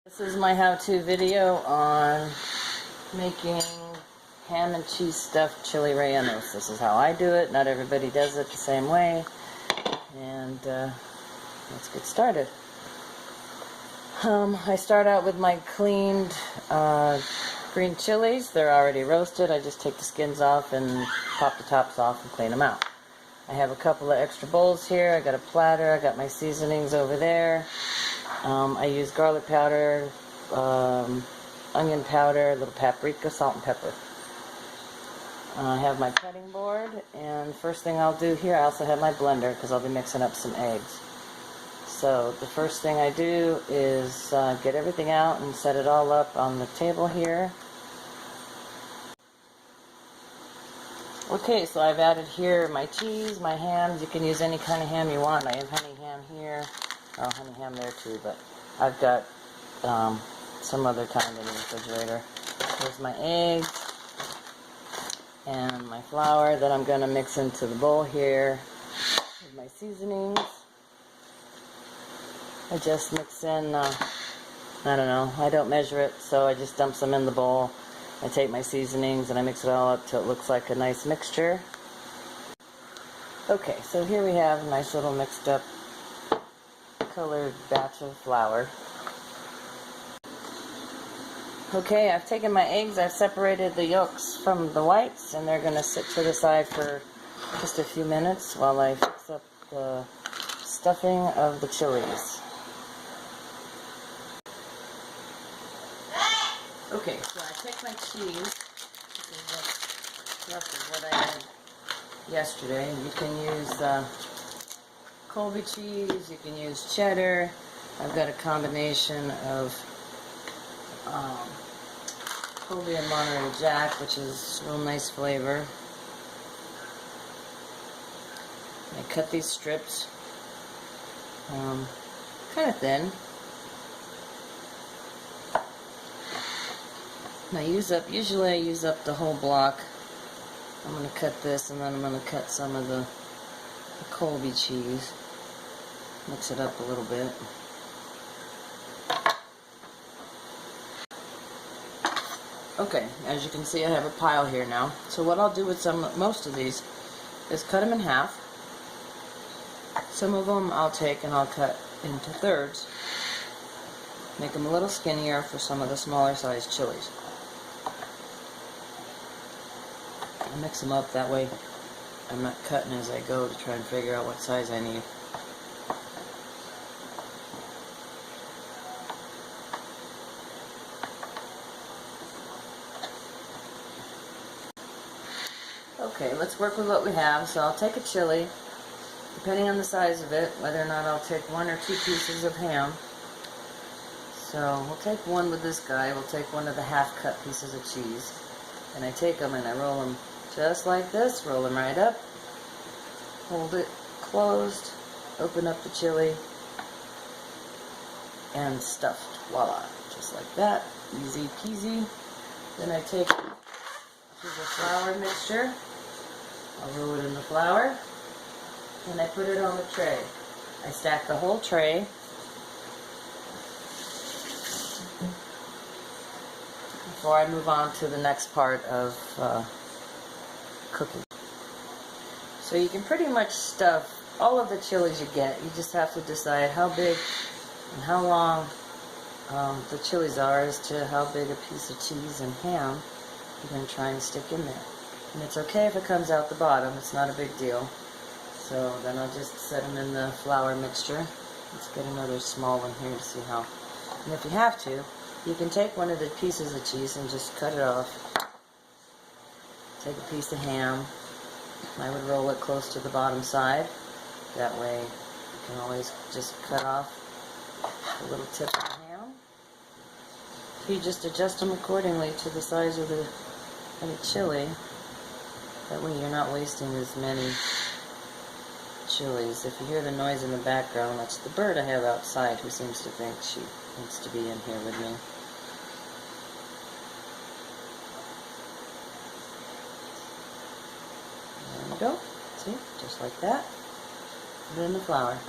This is my how-to video on making ham and cheese stuffed chili rellenos. This is how I do it. Not everybody does it the same way. And let's get started. I start out with my cleaned green chilies. They're already roasted. I just take the skins off and pop the tops off and clean them out. I have a couple of extra bowls here. I got a platter. I got my seasonings over there. I use garlic powder, onion powder, a little paprika, salt and pepper. I have my cutting board, and first thing I'll do here, I also have my blender because I'll be mixing up some eggs. So the first thing I do is get everything out and set it all up on the table here. Okay, so I've added here my cheese, my hams. You can use any kind of ham you want. I have honey ham here. Oh, honey ham there too, but I've got some other kind in the refrigerator. Here's my eggs and my flour that I'm going to mix into the bowl here with my seasonings. I just mix in, I don't know, I don't measure it, so I just dump some in the bowl. I take my seasonings and I mix it all up till it looks like a nice mixture. Okay, so here we have a nice little mixed up colored batch of flour. Okay, I've taken my eggs, I've separated the yolks from the whites, and they're going to sit to the side for just a few minutes while I fix up the stuffing of the chilies. Okay, so I take my cheese. This is roughly what I had yesterday. You can use Colby cheese, you can use cheddar. I've got a combination of Colby and Monterey Jack, which is a real nice flavor. I cut these strips kind of thin. And usually I use up the whole block. I'm going to cut this, and then I'm going to cut some of the Colby cheese. Mix it up a little bit. Okay, as you can see, I have a pile here now. So what I'll do with most of these is cut them in half. Some of them I'll take and I'll cut into thirds. Make them a little skinnier for some of the smaller sized chilies. I mix them up, that way I'm not cutting as I go to try and figure out what size I need. Okay, let's work with what we have. So I'll take a chili, depending on the size of it, whether or not I'll take 1 or 2 pieces of ham. So we'll take one with this guy. We'll take one of the half-cut pieces of cheese. And I take them and I roll them just like this. Roll them right up. Hold it closed. Open up the chili. And stuffed. Voila. Just like that. Easy peasy. Then I take a piece of flour mixture. I'll roll it in the flour. And I put it on the tray. I stack the whole tray. Before I move on to the next part of cooking. So you can pretty much stuff all of the chilies you get. You just have to decide how big and how long the chilies are as to how big a piece of cheese and ham you're going to try and stick in there. And it's okay if it comes out the bottom. It's not a big deal. So then I'll just set them in the flour mixture. Let's get another small one here to see how. And if you have to, you can take one of the pieces of cheese and just cut it off. Take a piece of ham. I would roll it close to the bottom side. That way you can always just cut off the little tip of the ham. You just adjust them accordingly to the size of the chili. That way you're not wasting as many chilies. If you hear the noise in the background, that's the bird I have outside who seems to think she needs to be in here with me. There we go. See? Just like that. Put it in the flour.